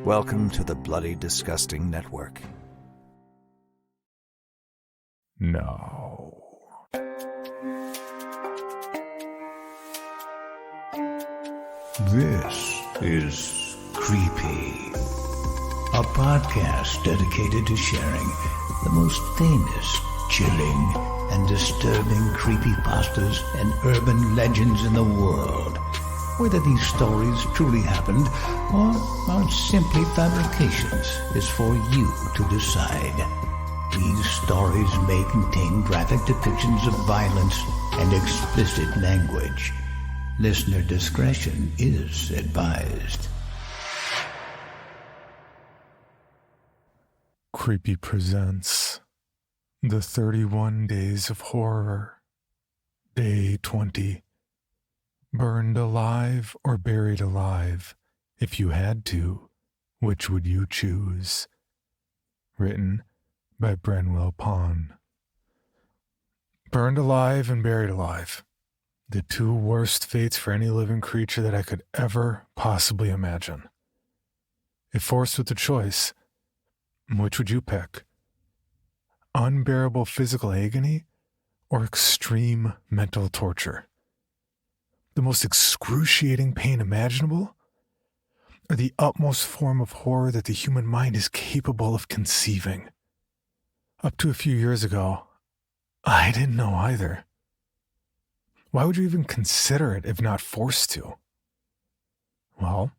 Welcome to the Bloody Disgusting Network. No. This is Creepy, a podcast dedicated to sharing the most famous, chilling, and disturbing creepypastas and urban legends in the world. Whether these stories truly happened or are simply fabrications is for you to decide. These stories may contain graphic depictions of violence and explicit language. Listener discretion is advised. Creepy presents The 31 Days of Horror. Day 20. Burned alive or buried alive? If you had to, which would you choose? Written by Brenwell Pond. Burned alive and buried alive. The two worst fates for any living creature that I could ever possibly imagine. If forced with a choice, which would you pick? Unbearable physical agony or extreme mental torture? The most excruciating pain imaginable, or the utmost form of horror that the human mind is capable of conceiving? Up to a few years ago, I didn't know either. Why would you even consider it if not forced to? Well,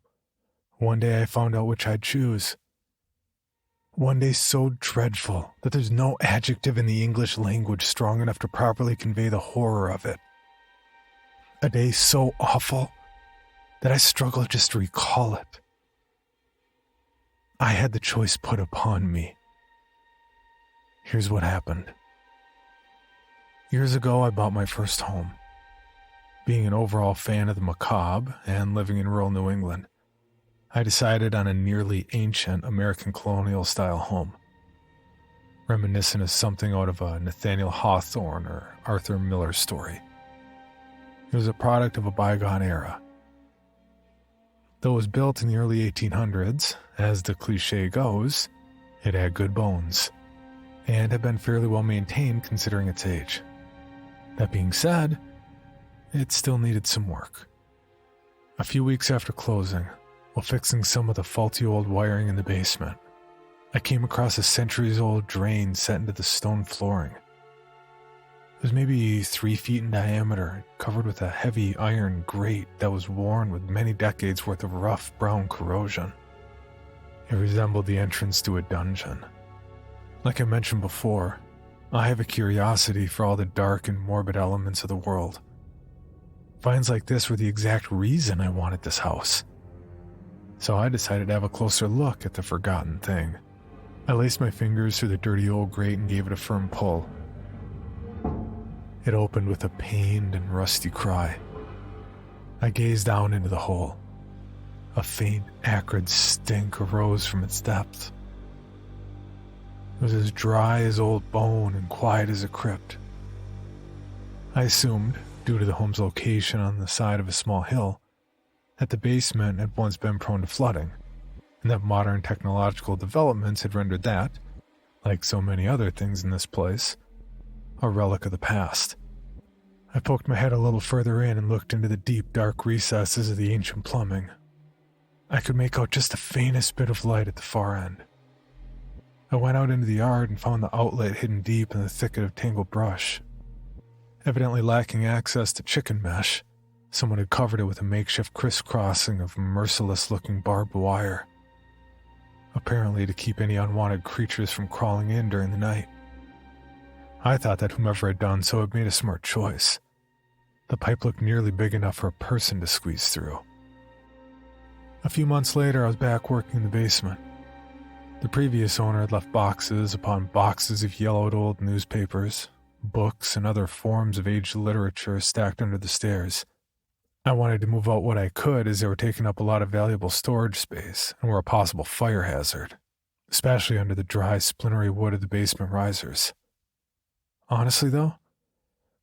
one day I found out which I'd choose. One day so dreadful that there's no adjective in the English language strong enough to properly convey the horror of it. A day so awful that I struggle just to recall it. I had the choice put upon me. Here's what happened. Years ago, I bought my first home. Being an overall fan of the macabre and living in rural New England, I decided on a nearly ancient American colonial-style home, reminiscent of something out of a Nathaniel Hawthorne or Arthur Miller story. It was a product of a bygone era. Though it was built in the early 1800s, as the cliche goes, it had good bones, and had been fairly well maintained considering its age. That being said, it still needed some work. A few weeks after closing, while fixing some of the faulty old wiring in the basement, I came across a centuries-old drain set into the stone flooring. It was maybe 3 feet in diameter, covered with a heavy iron grate that was worn with many decades worth of rough brown corrosion. It resembled the entrance to a dungeon. Like I mentioned before, I have a curiosity for all the dark and morbid elements of the world. Finds like this were the exact reason I wanted this house. So I decided to have a closer look at the forgotten thing. I laced my fingers through the dirty old grate and gave it a firm pull. It opened with a pained and rusty cry. I gazed down into the hole. A faint, acrid stink arose from its depth. It was as dry as old bone and quiet as a crypt. I assumed, due to the home's location on the side of a small hill, that the basement had once been prone to flooding, and that modern technological developments had rendered that, like so many other things in this place, a relic of the past. I poked my head a little further in and looked into the deep, dark recesses of the ancient plumbing. I could make out just the faintest bit of light at the far end. I went out into the yard and found the outlet hidden deep in the thicket of tangled brush. Evidently lacking access to chicken mesh, someone had covered it with a makeshift crisscrossing of merciless-looking barbed wire, apparently to keep any unwanted creatures from crawling in during the night. I thought that whomever had done so had made a smart choice. The pipe looked nearly big enough for a person to squeeze through. A few months later, I was back working in the basement. The previous owner had left boxes upon boxes of yellowed old newspapers, books, and other forms of aged literature stacked under the stairs. I wanted to move out what I could as they were taking up a lot of valuable storage space and were a possible fire hazard, especially under the dry, splintery wood of the basement risers. Honestly, though,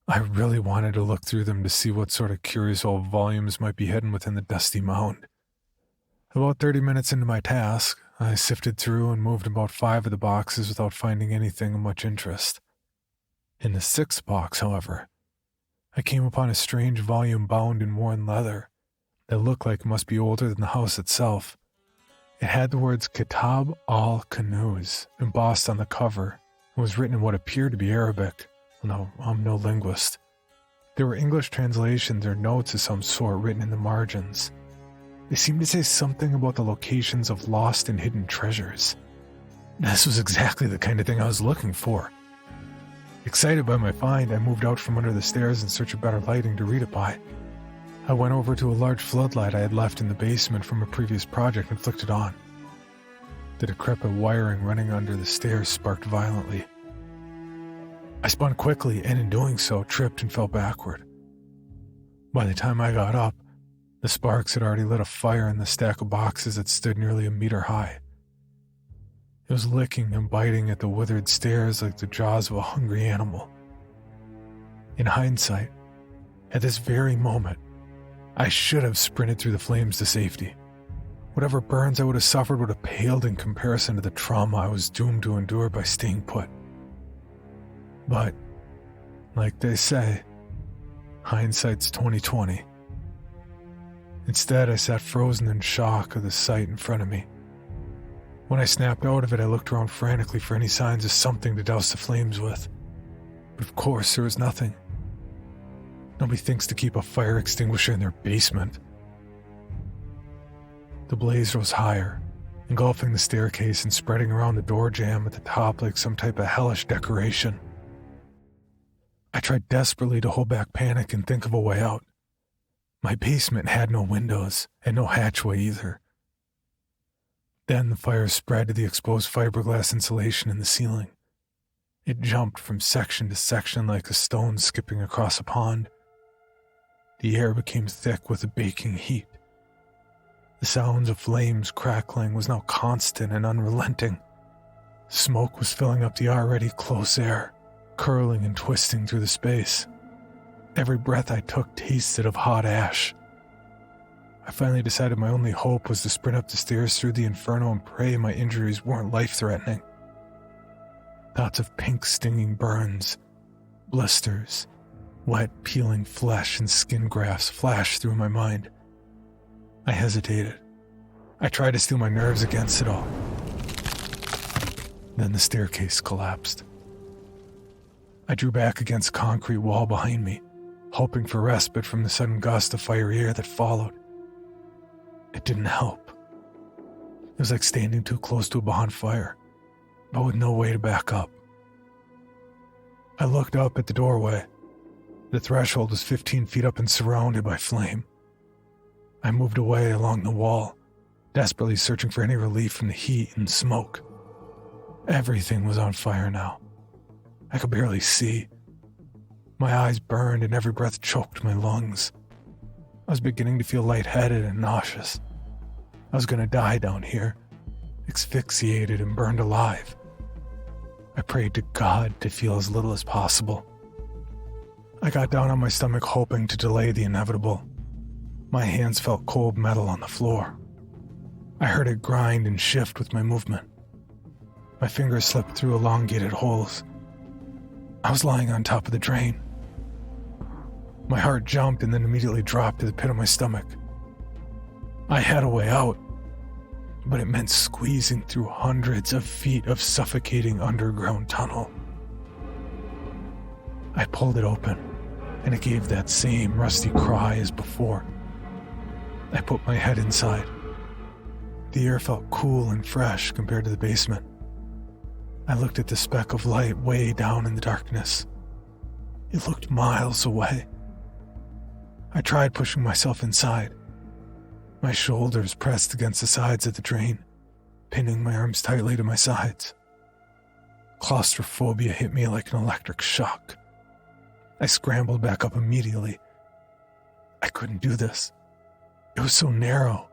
I really wanted to look through them to see what sort of curious old volumes might be hidden within the dusty mound. About 30 minutes into my task, I sifted through and moved about 5 of the boxes without finding anything of much interest. In the 6th box, however, I came upon a strange volume bound in worn leather that looked like it must be older than the house itself. It had the words Kitab al-Kanuz embossed on the cover and was written in what appeared to be Arabic. No, I'm no linguist. There were English translations or notes of some sort written in the margins. They seemed to say something about the locations of lost and hidden treasures. This was exactly the kind of thing I was looking for. Excited by my find, I moved out from under the stairs in search of better lighting to read it by. I went over to a large floodlight I had left in the basement from a previous project and flicked it on. The decrepit wiring running under the stairs sparked violently. I spun quickly and in doing so tripped and fell backward. By the time I got up, the sparks had already lit a fire in the stack of boxes that stood nearly a meter high. It was licking and biting at the withered stairs like the jaws of a hungry animal. In hindsight, at this very moment, I should have sprinted through the flames to safety. Whatever burns I would have suffered would have paled in comparison to the trauma I was doomed to endure by staying put. But, like they say, hindsight's 20/20. Instead, I sat frozen in shock of the sight in front of me. When I snapped out of it, I looked around frantically for any signs of something to douse the flames with. But of course, there was nothing. Nobody thinks to keep a fire extinguisher in their basement. The blaze rose higher, engulfing the staircase and spreading around the door jamb at the top like some type of hellish decoration. I tried desperately to hold back panic and think of a way out. My basement had no windows and no hatchway either. Then the fire spread to the exposed fiberglass insulation in the ceiling. It jumped from section to section like a stone skipping across a pond. The air became thick with a baking heat. The sounds of flames crackling was now constant and unrelenting. Smoke was filling up the already close air, curling and twisting through the space. Every breath I took tasted of hot ash. I finally decided my only hope was to sprint up the stairs through the inferno and pray my injuries weren't life-threatening. Thoughts of pink stinging burns, blisters, wet peeling flesh and skin grafts flashed through my mind. I hesitated. I tried to steel my nerves against it all. Then the staircase collapsed. I drew back against the concrete wall behind me, hoping for respite from the sudden gust of fiery air that followed. It didn't help. It was like standing too close to a bonfire, but with no way to back up. I looked up at the doorway. The threshold was 15 feet up and surrounded by flame. I moved away along the wall, desperately searching for any relief from the heat and smoke. Everything was on fire now. I could barely see. My eyes burned and every breath choked my lungs. I was beginning to feel lightheaded and nauseous. I was going to die down here, asphyxiated and burned alive. I prayed to God to feel as little as possible. I got down on my stomach hoping to delay the inevitable. My hands felt cold metal on the floor. I heard it grind and shift with my movement. My fingers slipped through elongated holes. I was lying on top of the drain. My heart jumped and then immediately dropped to the pit of my stomach. I had a way out, but it meant squeezing through hundreds of feet of suffocating underground tunnel. I pulled it open, and it gave that same rusty cry as before. I put my head inside. The air felt cool and fresh compared to the basement. I looked at the speck of light way down in the darkness. It looked miles away. I tried pushing myself inside. My shoulders pressed against the sides of the drain, pinning my arms tightly to my sides. Claustrophobia hit me like an electric shock. I scrambled back up immediately. I couldn't do this. It was so narrow.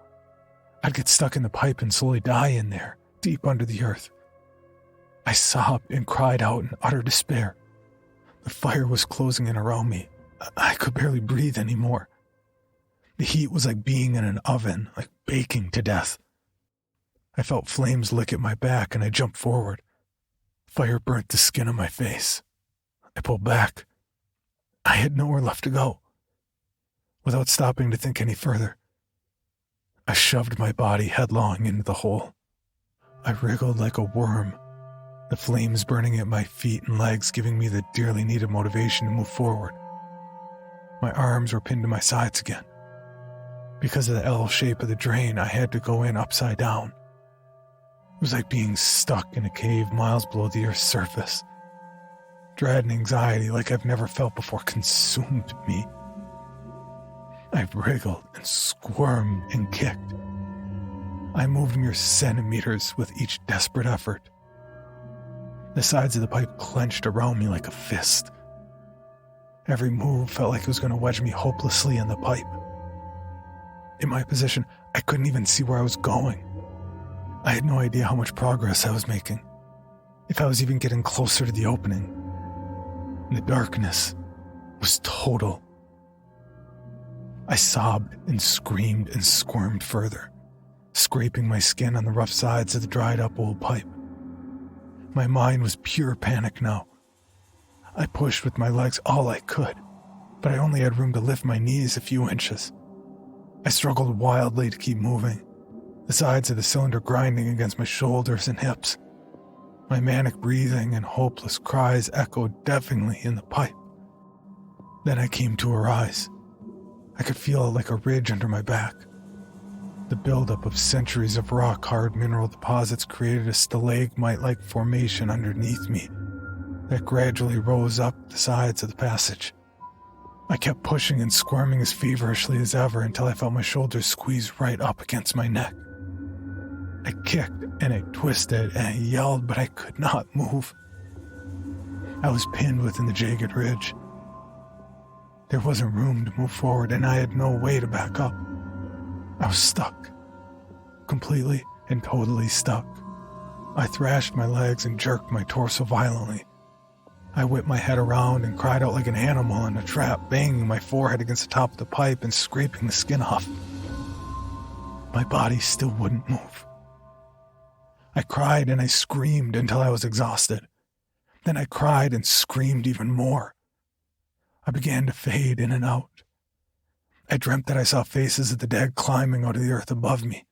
I'd get stuck in the pipe and slowly die in there, deep under the earth. I sobbed and cried out in utter despair. The fire was closing in around me. I could barely breathe anymore. The heat was like being in an oven, like baking to death. I felt flames lick at my back and I jumped forward. Fire burnt the skin on my face. I pulled back. I had nowhere left to go. Without stopping to think any further, I shoved my body headlong into the hole. I wriggled like a worm, the flames burning at my feet and legs giving me the dearly needed motivation to move forward. My arms were pinned to my sides again. Because of the L shape of the drain, I had to go in upside down. It was like being stuck in a cave miles below the Earth's surface. Dread and anxiety like I've never felt before consumed me. I wriggled and squirmed and kicked. I moved mere centimeters with each desperate effort. The sides of the pipe clenched around me like a fist. Every move felt like it was going to wedge me hopelessly in the pipe. In my position, I couldn't even see where I was going. I had no idea how much progress I was making, if I was even getting closer to the opening. The darkness was total. I sobbed and screamed and squirmed further, scraping my skin on the rough sides of the dried-up old pipe. My mind was pure panic now. I pushed with my legs all I could, but I only had room to lift my knees a few inches. I struggled wildly to keep moving, the sides of the cylinder grinding against my shoulders and hips. My manic breathing and hopeless cries echoed deafeningly in the pipe. Then I came to a rise. I could feel it like a ridge under my back. The buildup of centuries of rock-hard mineral deposits created a stalagmite-like formation underneath me that gradually rose up the sides of the passage. I kept pushing and squirming as feverishly as ever until I felt my shoulders squeeze right up against my neck. I kicked and I twisted and I yelled, but I could not move. I was pinned within the jagged ridge. There wasn't room to move forward, and I had no way to back up. I was stuck. Completely and totally stuck. I thrashed my legs and jerked my torso violently. I whipped my head around and cried out like an animal in a trap, banging my forehead against the top of the pipe and scraping the skin off. My body still wouldn't move. I cried and I screamed until I was exhausted. Then I cried and screamed even more. I began to fade in and out. I dreamt that I saw faces of the dead climbing out of the earth above me.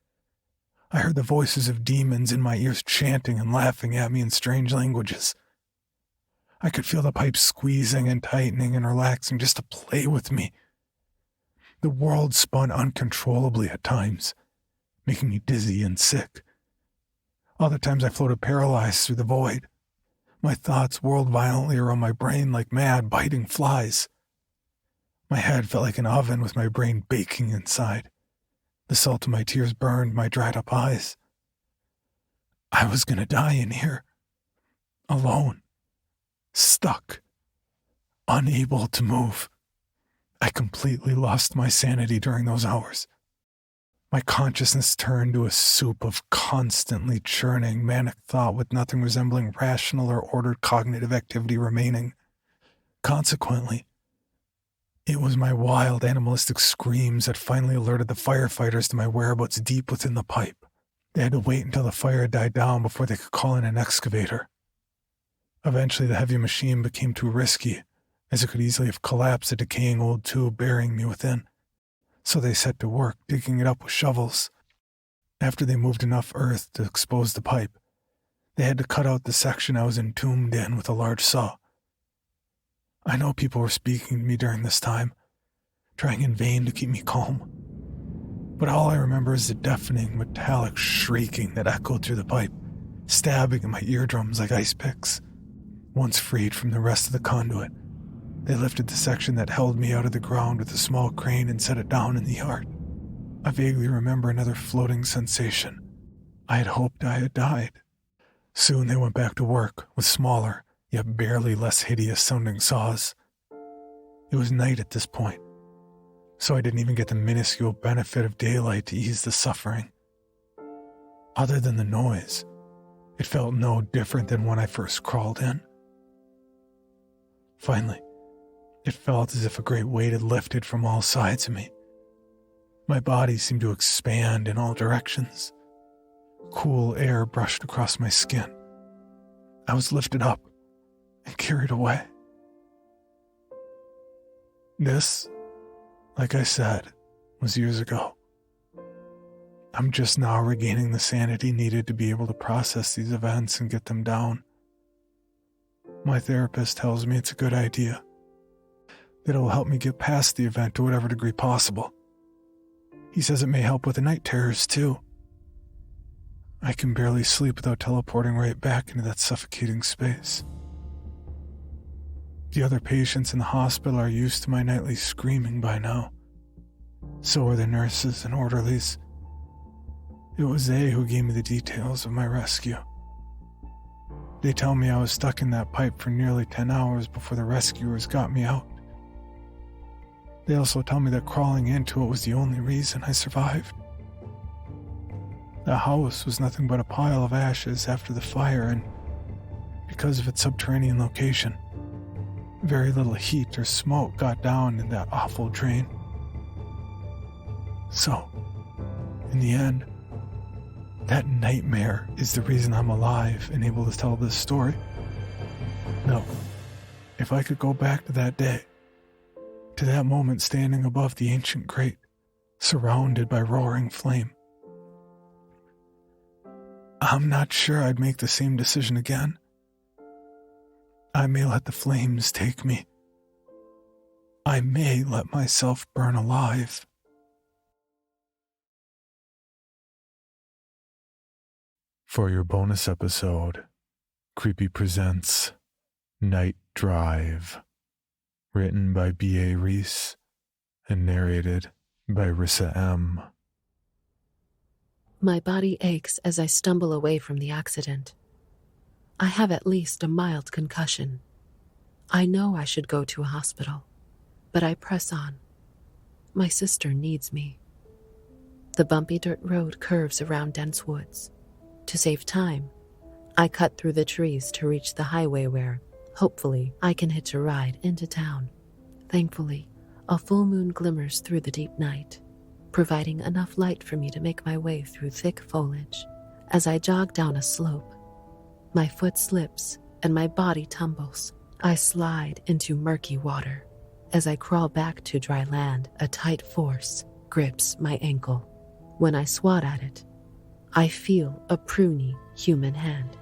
I heard the voices of demons in my ears chanting and laughing at me in strange languages. I could feel the pipe squeezing and tightening and relaxing just to play with me. The world spun uncontrollably at times, making me dizzy and sick. Other times I floated paralyzed through the void. My thoughts whirled violently around my brain like mad, biting flies. My head felt like an oven with my brain baking inside. The salt of my tears burned my dried-up eyes. I was going to die in here. Alone. Stuck. Unable to move. I completely lost my sanity during those hours. My consciousness turned to a soup of constantly churning, manic thought with nothing resembling rational or ordered cognitive activity remaining. Consequently, it was my wild, animalistic screams that finally alerted the firefighters to my whereabouts deep within the pipe. They had to wait until the fire died down before they could call in an excavator. Eventually, the heavy machine became too risky, as it could easily have collapsed a decaying old tube burying me within. So they set to work digging it up with shovels. After they moved enough earth to expose the pipe, they had to cut out the section I was entombed in with a large saw. I know people were speaking to me during this time, trying in vain to keep me calm. But all I remember is the deafening, metallic shrieking that echoed through the pipe, stabbing in my eardrums like ice picks. Once freed from the rest of the conduit, they lifted the section that held me out of the ground with a small crane and set it down in the yard. I vaguely remember another floating sensation. I had hoped I had died. Soon they went back to work with smaller, yet barely less hideous-sounding saws. It was night at this point, so I didn't even get the minuscule benefit of daylight to ease the suffering. Other than the noise, it felt no different than when I first crawled in. Finally, it felt as if a great weight had lifted from all sides of me. My body seemed to expand in all directions. Cool air brushed across my skin. I was lifted up and carried away. This, like I said, was years ago. I'm just now regaining the sanity needed to be able to process these events and get them down. My therapist tells me it's a good idea, that it will help me get past the event to whatever degree possible. He says it may help with the night terrors too. I can barely sleep without teleporting right back into that suffocating space. The other patients in the hospital are used to my nightly screaming by now. So are the nurses and orderlies. It was they who gave me the details of my rescue. They tell me I was stuck in that pipe for nearly 10 hours before the rescuers got me out. They also tell me that crawling into it was the only reason I survived. The house was nothing but a pile of ashes after the fire, and because of its subterranean location, very little heat or smoke got down in that awful drain. So, in the end, that nightmare is the reason I'm alive and able to tell this story. No, if I could go back to that day, to that moment standing above the ancient grate, surrounded by roaring flame, I'm not sure I'd make the same decision again. I may let the flames take me. I may let myself burn alive. For your bonus episode, Creepy presents Night Drive, written by B.A. Reese and narrated by Rissa M. My body aches as I stumble away from the accident. I have at least a mild concussion. I know I should go to a hospital, but I press on. My sister needs me. The bumpy dirt road curves around dense woods. To save time, I cut through the trees to reach the highway where, hopefully, I can hitch a ride into town. Thankfully, a full moon glimmers through the deep night, providing enough light for me to make my way through thick foliage. As I jog down a slope, my foot slips and my body tumbles. I slide into murky water. As I crawl back to dry land, a tight force grips my ankle. When I swat at it, I feel a pruny human hand.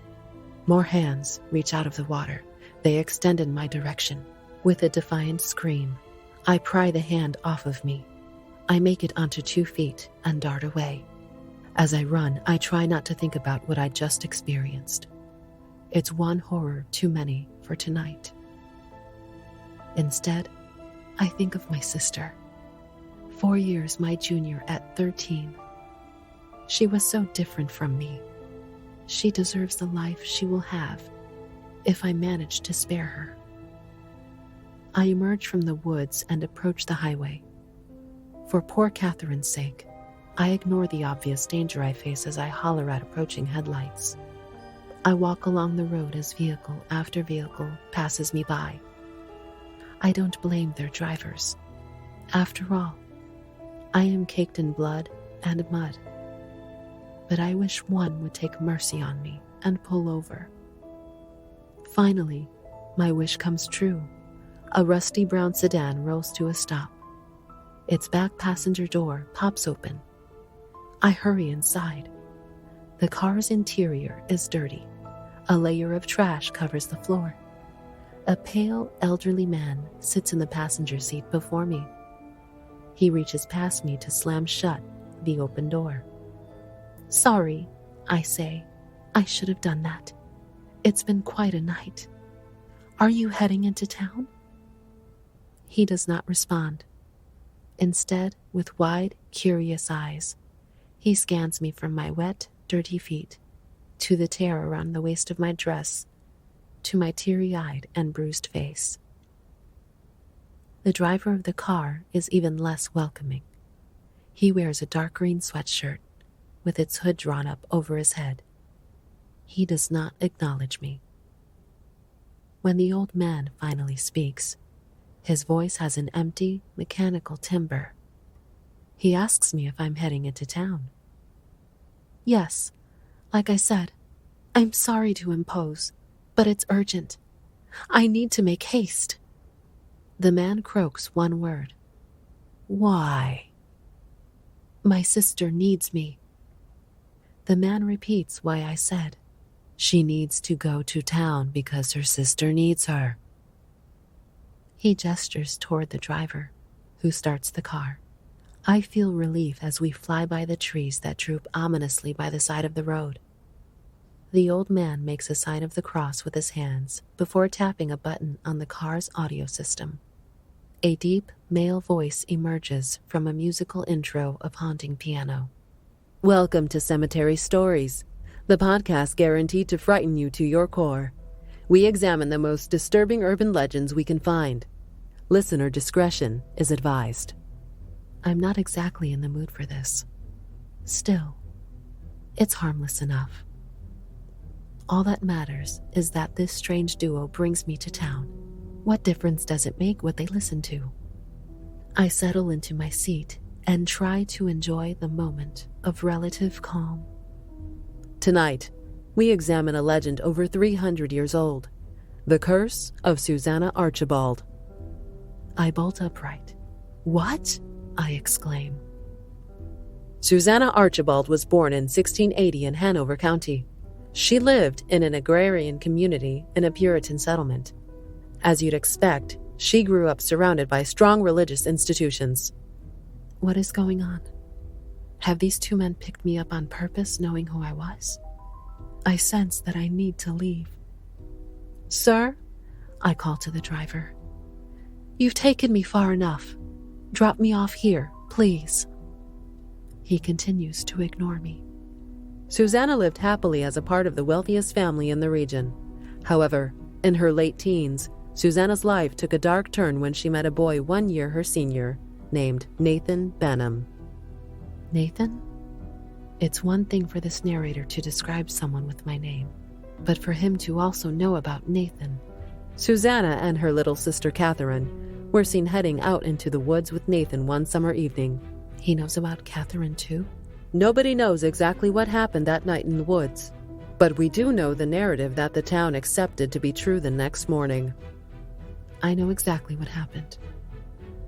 More hands reach out of the water. They extend in my direction. With a defiant scream, I pry the hand off of me. I make it onto 2 feet and dart away. As I run, I try not to think about what I just experienced. It's one horror too many for tonight. Instead, I think of my sister, 4 years my junior at 13. She was so different from me. She deserves the life she will have if I manage to spare her. I emerge from the woods and approach the highway. For poor Catherine's sake, I ignore the obvious danger I face as I holler at approaching headlights. I walk along the road as vehicle after vehicle passes me by. I don't blame their drivers. After all, I am caked in blood and mud. But I wish one would take mercy on me and pull over. Finally, my wish comes true. A rusty brown sedan rolls to a stop. Its back passenger door pops open. I hurry inside. The car's interior is dirty. A layer of trash covers the floor. A pale, elderly man sits in the passenger seat before me. He reaches past me to slam shut the open door. "Sorry," I say. "I should have done that. It's been quite a night. Are you heading into town?" He does not respond. Instead, with wide, curious eyes, he scans me from my wet, dirty feet to the tear around the waist of my dress, to my teary-eyed and bruised face. The driver of the car is even less welcoming. He wears a dark green sweatshirt with its hood drawn up over his head. He does not acknowledge me. When the old man finally speaks, his voice has an empty, mechanical timbre. He asks me if I'm heading into town. Yes, like I said, I'm sorry to impose, but it's urgent. I need to make haste. The man croaks one word. Why? My sister needs me. The man repeats why I said. She needs to go to town because her sister needs her. He gestures toward the driver, who starts the car. I feel relief as we fly by the trees that droop ominously by the side of the road. The old man makes a sign of the cross with his hands before tapping a button on the car's audio system. A deep male voice emerges from a musical intro of haunting piano. Welcome to Cemetery Stories, the podcast guaranteed to frighten you to your core. We examine the most disturbing urban legends we can find. Listener discretion is advised. I'm not exactly in the mood for this. Still, it's harmless enough. All that matters is that this strange duo brings me to town. What difference does it make what they listen to? I settle into my seat and try to enjoy the moment of relative calm. Tonight, we examine a legend over 300 years old, the curse of Susanna Archibald. I bolt upright. What? I exclaim. Susanna Archibald was born in 1680 in Hanover County. She lived in an agrarian community in a Puritan settlement. As you'd expect, she grew up surrounded by strong religious institutions. What is going on? Have these two men picked me up on purpose, knowing who I was? I sense that I need to leave. Sir, I call to the driver. You've taken me far enough. Drop me off here, please. He continues to ignore me. Susanna lived happily as a part of the wealthiest family in the region. However, in her late teens, Susanna's life took a dark turn when she met a boy 1 year her senior, named Nathan Benham. Nathan? It's one thing for this narrator to describe someone with my name, but for him to also know about Nathan. Susanna and her little sister Catherine were seen heading out into the woods with Nathan one summer evening. He knows about Catherine too? Nobody knows exactly what happened that night in the woods, but we do know the narrative that the town accepted to be true the next morning. I know exactly what happened,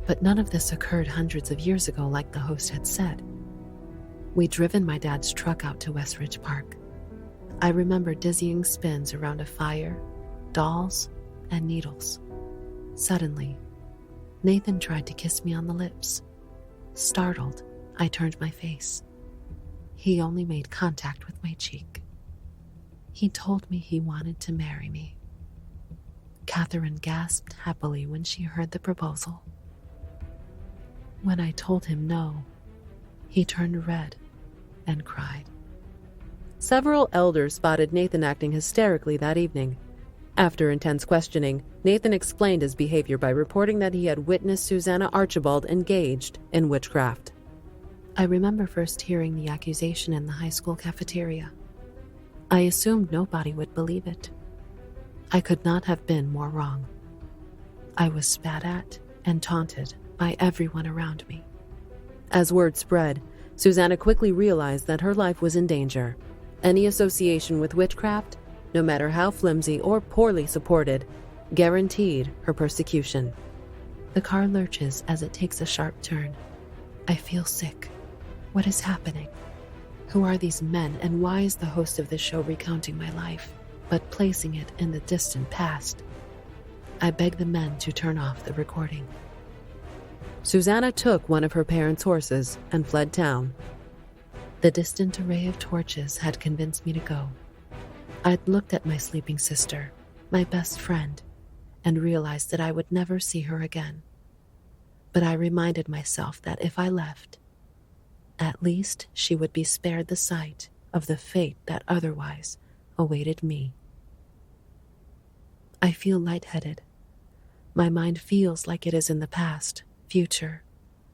but none of this occurred hundreds of years ago like the host had said. We'd driven my dad's truck out to Westridge Park. I remember dizzying spins around a fire, dolls, and needles. Suddenly, Nathan tried to kiss me on the lips. Startled, I turned my face. He only made contact with my cheek. He told me he wanted to marry me. Catherine gasped happily when she heard the proposal. When I told him no, he turned red and cried. Several elders spotted Nathan acting hysterically that evening. After intense questioning, Nathan explained his behavior by reporting that he had witnessed Susanna Archibald engaged in witchcraft. I remember first hearing the accusation in the high school cafeteria. I assumed nobody would believe it. I could not have been more wrong. I was spat at and taunted by everyone around me. As word spread, Susanna quickly realized that her life was in danger. Any association with witchcraft, no matter how flimsy or poorly supported, guaranteed her persecution. The car lurches as it takes a sharp turn. I feel sick. What is happening? Who are these men, and why is the host of this show recounting my life, but placing it in the distant past? I beg the men to turn off the recording. Susanna took one of her parents' horses and fled town. The distant array of torches had convinced me to go. I'd looked at my sleeping sister, my best friend, and realized that I would never see her again. But I reminded myself that if I left, at least she would be spared the sight of the fate that otherwise awaited me. I feel lightheaded. My mind feels like it is in the past, future,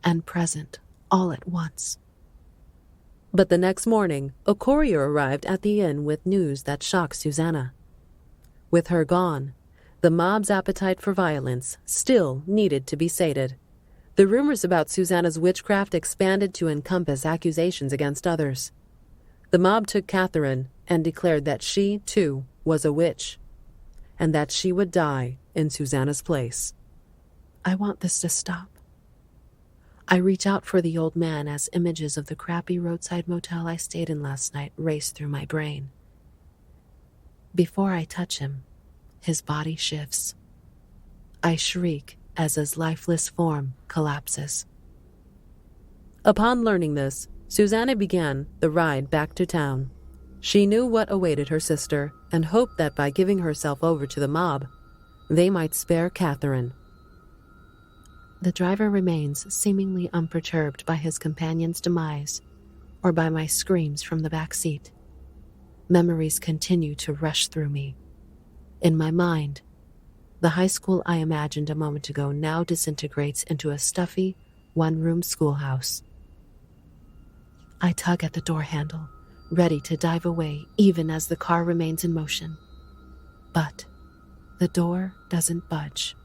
and present all at once. But the next morning, a courier arrived at the inn with news that shocked Susanna. With her gone, the mob's appetite for violence still needed to be sated. The rumors about Susanna's witchcraft expanded to encompass accusations against others. The mob took Catherine and declared that she, too, was a witch, and that she would die in Susanna's place. I want this to stop. I reach out for the old man as images of the crappy roadside motel I stayed in last night race through my brain. Before I touch him, his body shifts. I shriek as his lifeless form collapses. Upon learning this, Susanna began the ride back to town. She knew what awaited her sister and hoped that by giving herself over to the mob, they might spare Catherine. The driver remains seemingly unperturbed by his companion's demise or by my screams from the back seat. Memories continue to rush through me. In my mind, the high school I imagined a moment ago now disintegrates into a stuffy, one-room schoolhouse. I tug at the door handle, ready to dive away even as the car remains in motion. But the door doesn't budge.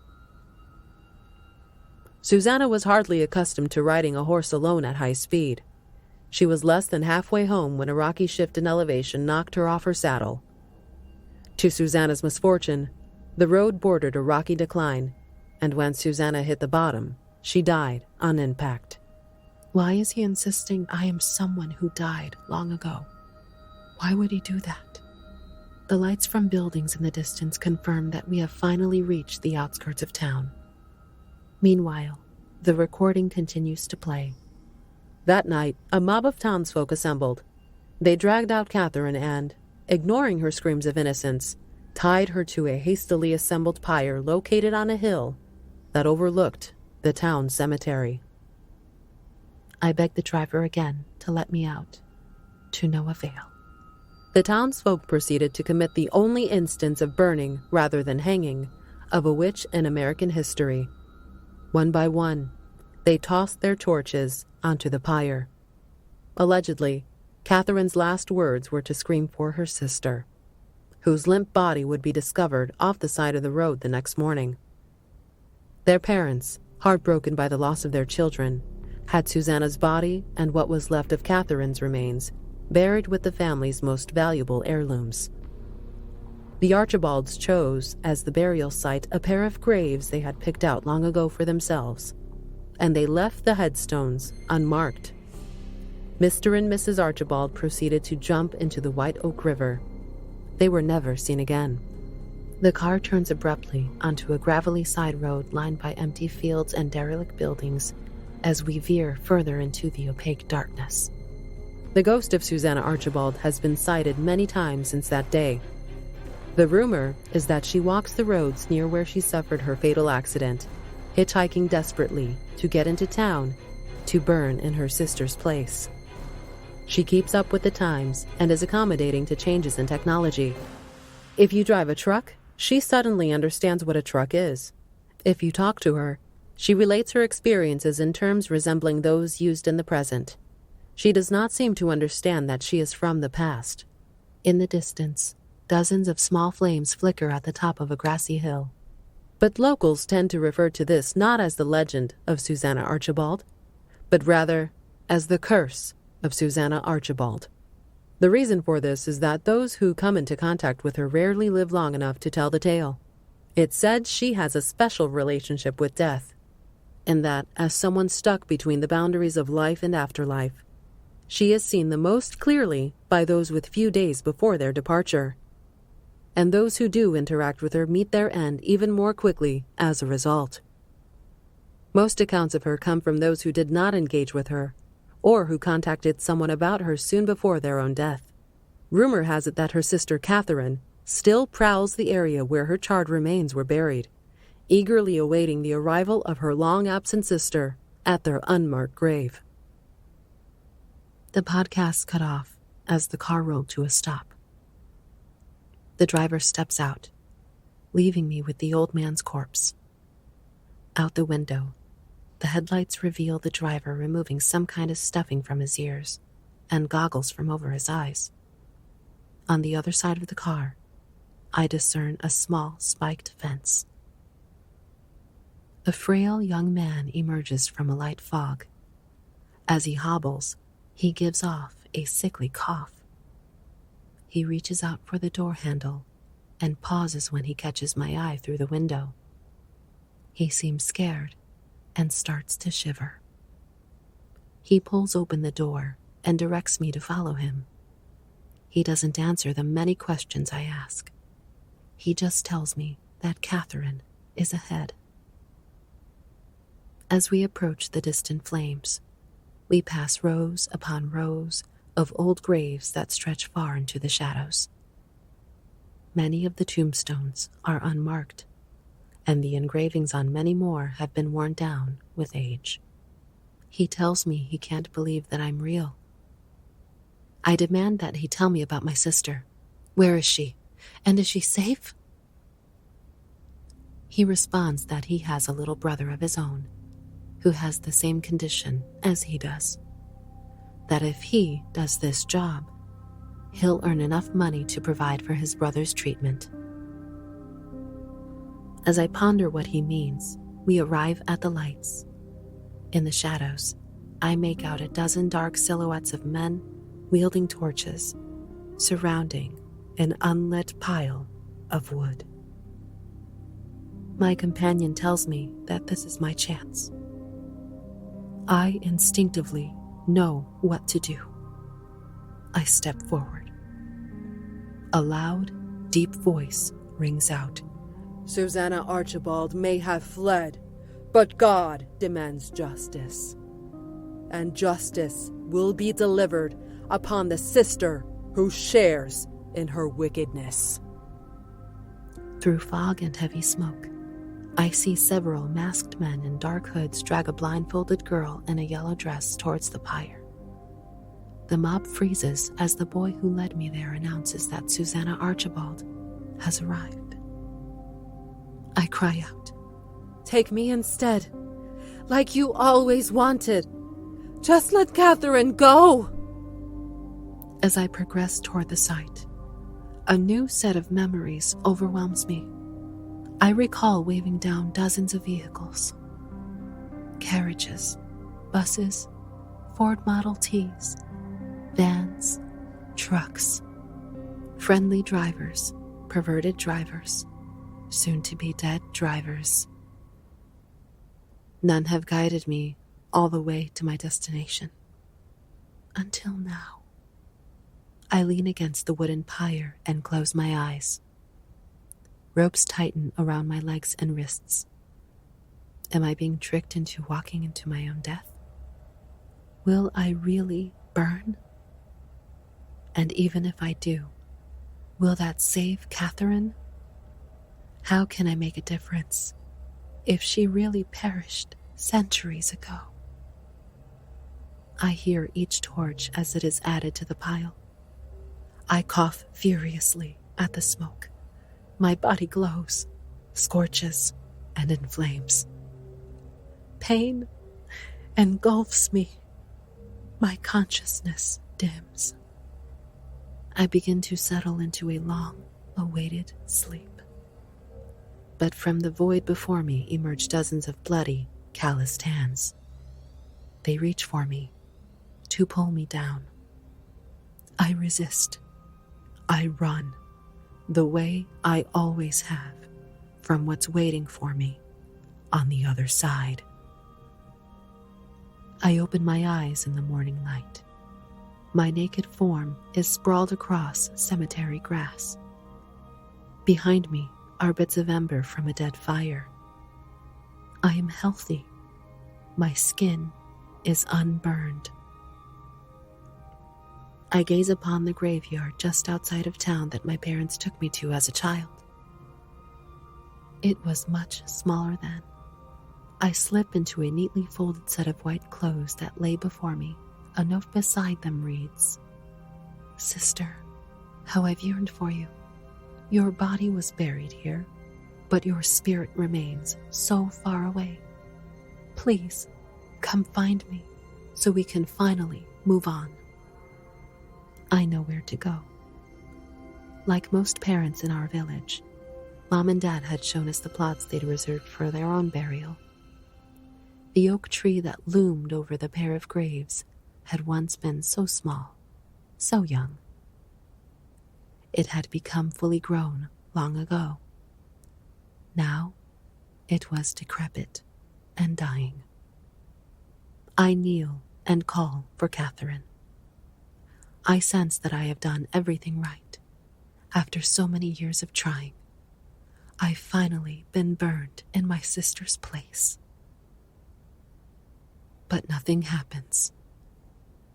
Susanna was hardly accustomed to riding a horse alone at high speed. She was less than halfway home when a rocky shift in elevation knocked her off her saddle. To Susanna's misfortune, the road bordered a rocky decline, and when Susanna hit the bottom, she died on impact. Why is he insisting I am someone who died long ago? Why would he do that? The lights from buildings in the distance confirm that we have finally reached the outskirts of town. Meanwhile, the recording continues to play. That night, a mob of townsfolk assembled. They dragged out Catherine and, ignoring her screams of innocence, tied her to a hastily assembled pyre located on a hill that overlooked the town cemetery. I beg the driver again to let me out, to no avail. The townsfolk proceeded to commit the only instance of burning, rather than hanging, of a witch in American history. One by one, they tossed their torches onto the pyre. Allegedly, Catherine's last words were to scream for her sister, whose limp body would be discovered off the side of the road the next morning. Their parents, heartbroken by the loss of their children, had Susanna's body and what was left of Catherine's remains buried with the family's most valuable heirlooms. The Archibalds chose, as the burial site, a pair of graves they had picked out long ago for themselves, and they left the headstones unmarked. Mr. and Mrs. Archibald proceeded to jump into the White Oak River. They were never seen again. The car turns abruptly onto a gravelly side road lined by empty fields and derelict buildings as we veer further into the opaque darkness. The ghost of Susanna Archibald has been sighted many times since that day. The rumor is that she walks the roads near where she suffered her fatal accident, hitchhiking desperately to get into town to burn in her sister's place. She keeps up with the times and is accommodating to changes in technology. If you drive a truck, she suddenly understands what a truck is. If you talk to her, she relates her experiences in terms resembling those used in the present. She does not seem to understand that she is from the past. In the distance, dozens of small flames flicker at the top of a grassy hill. But locals tend to refer to this not as the legend of Susanna Archibald, but rather as the curse of Susanna Archibald. The reason for this is that those who come into contact with her rarely live long enough to tell the tale. It's said she has a special relationship with death, in that, as someone stuck between the boundaries of life and afterlife, she is seen the most clearly by those with few days before their departure. And those who do interact with her meet their end even more quickly as a result. Most accounts of her come from those who did not engage with her, or who contacted someone about her soon before their own death. Rumor has it that her sister Catherine still prowls the area where her charred remains were buried, eagerly awaiting the arrival of her long-absent sister at their unmarked grave. The podcast cut off as the car rolled to a stop. The driver steps out, leaving me with the old man's corpse. Out the window, the headlights reveal the driver removing some kind of stuffing from his ears and goggles from over his eyes. On the other side of the car, I discern a small spiked fence. A frail young man emerges from a light fog. As he hobbles, he gives off a sickly cough. He reaches out for the door handle and pauses when he catches my eye through the window. He seems scared and starts to shiver. He pulls open the door and directs me to follow him. He doesn't answer the many questions I ask. He just tells me that Catherine is ahead. As we approach the distant flames, we pass rows upon rows of old graves that stretch far into the shadows. Many of the tombstones are unmarked, and the engravings on many more have been worn down with age. He tells me he can't believe that I'm real. I demand that he tell me about my sister. Where is she? And is she safe? He responds that he has a little brother of his own who has the same condition as he does. That if he does this job, he'll earn enough money to provide for his brother's treatment. As I ponder what he means, we arrive at the lights. In the shadows, I make out a dozen dark silhouettes of men wielding torches, surrounding an unlit pile of wood. My companion tells me that this is my chance. I instinctively know what to do. I step forward. A loud, deep voice rings out. Susanna Archibald may have fled, but God demands justice. And justice will be delivered upon the sister who shares in her wickedness. Through fog and heavy smoke, I see several masked men in dark hoods drag a blindfolded girl in a yellow dress towards the pyre. The mob freezes as the boy who led me there announces that Susanna Archibald has arrived. I cry out, Take me instead, like you always wanted. Just let Catherine go. As I progress toward the site, a new set of memories overwhelms me. I recall waving down dozens of vehicles. Carriages, buses, Ford Model Ts, vans, trucks, friendly drivers, perverted drivers, soon-to-be dead drivers. None have guided me all the way to my destination. Until now. I lean against the wooden pyre and close my eyes. Ropes tighten around my legs and wrists. Am I being tricked into walking into my own death? Will I really burn? And even if I do, will that save Catherine? How can I make a difference if she really perished centuries ago? I hear each torch as it is added to the pile. I cough furiously at the smoke. My body glows, scorches, and inflames. Pain engulfs me. My consciousness dims. I begin to settle into a long-awaited sleep. But from the void before me emerge dozens of bloody, calloused hands. They reach for me, to pull me down. I resist. I run. The way I always have, from what's waiting for me on the other side. I open my eyes in the morning light. My naked form is sprawled across cemetery grass. Behind me are bits of ember from a dead fire. I am healthy. My skin is unburned. I gaze upon the graveyard just outside of town that my parents took me to as a child. It was much smaller then. I slip into a neatly folded set of white clothes that lay before me. A note beside them reads, Sister, how I've yearned for you. Your body was buried here, but your spirit remains so far away. Please, come find me so we can finally move on. I know where to go. Like most parents in our village, Mom and Dad had shown us the plots they'd reserved for their own burial The oak tree that loomed over the pair of graves had once been so small, so young. It had become fully grown long ago. Now it was decrepit and dying. I kneel and call for Catherine. I sense that I have done everything right. After so many years of trying, I've finally been burned in my sister's place. But nothing happens.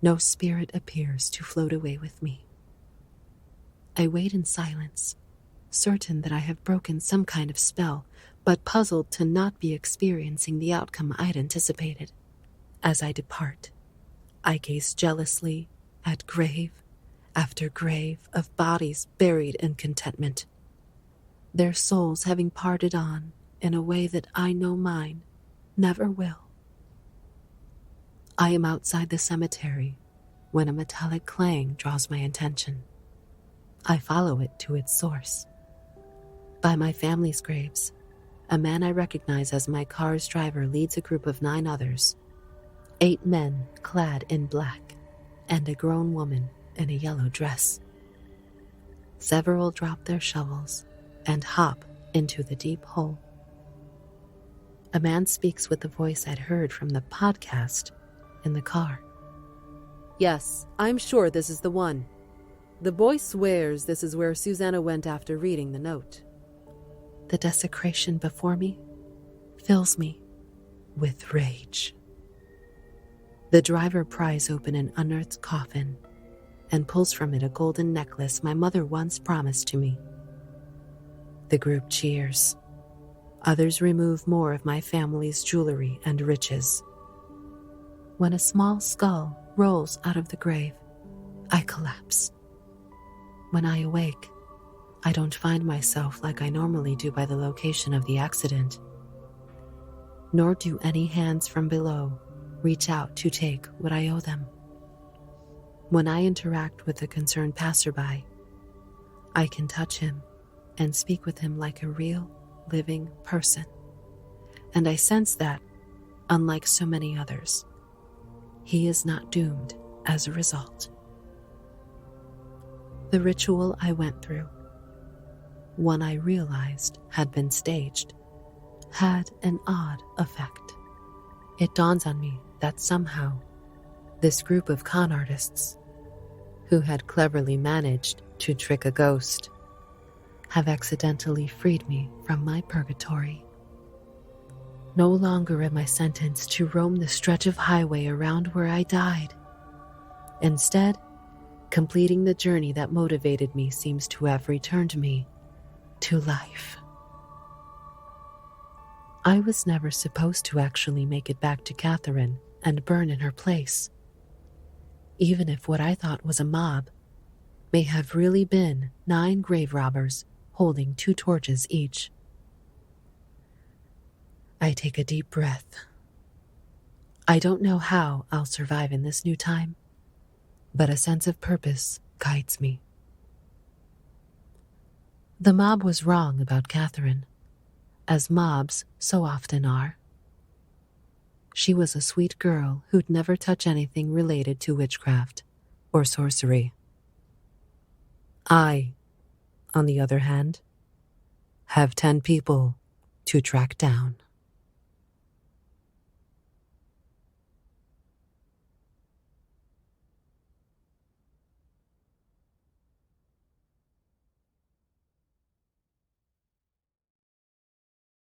No spirit appears to float away with me. I wait in silence, certain that I have broken some kind of spell, but puzzled to not be experiencing the outcome I'd anticipated. As I depart, I gaze jealously at grave after grave of bodies buried in contentment, their souls having parted on in a way that I know mine never will. I am outside the cemetery when a metallic clang draws my attention. I follow it to its source. By my family's graves, a man I recognize as my car's driver leads a group of 9 others, 8 men clad in black, and a grown woman in a yellow dress. Several drop their shovels and hop into the deep hole. A man speaks with the voice I'd heard from the podcast in the car. Yes, I'm sure this is the one. The boy swears this is where Susanna went after reading the note. The desecration before me fills me with rage. The driver pries open an unearthed coffin and pulls from it a golden necklace my mother once promised to me. The group cheers. Others remove more of my family's jewelry and riches. When a small skull rolls out of the grave, I collapse. When I awake, I don't find myself like I normally do by the location of the accident, nor do any hands from below reach out to take what I owe them. When I interact with a concerned passerby, I can touch him and speak with him like a real, living person. And I sense that, unlike so many others, he is not doomed as a result. The ritual I went through, one I realized had been staged, had an odd effect. It dawns on me that somehow this group of con artists, who had cleverly managed to trick a ghost, have accidentally freed me from my purgatory. No longer am I sentenced to roam the stretch of highway around where I died. Instead, completing the journey that motivated me seems to have returned me to life. I was never supposed to actually make it back to Catherine and burn in her place, even if what I thought was a mob may have really been 9 grave robbers holding 2 torches each. I take a deep breath. I don't know how I'll survive in this new time, but a sense of purpose guides me. The mob was wrong about Catherine, as mobs so often are. She was a sweet girl who'd never touch anything related to witchcraft or sorcery. I, on the other hand, have 10 people to track down.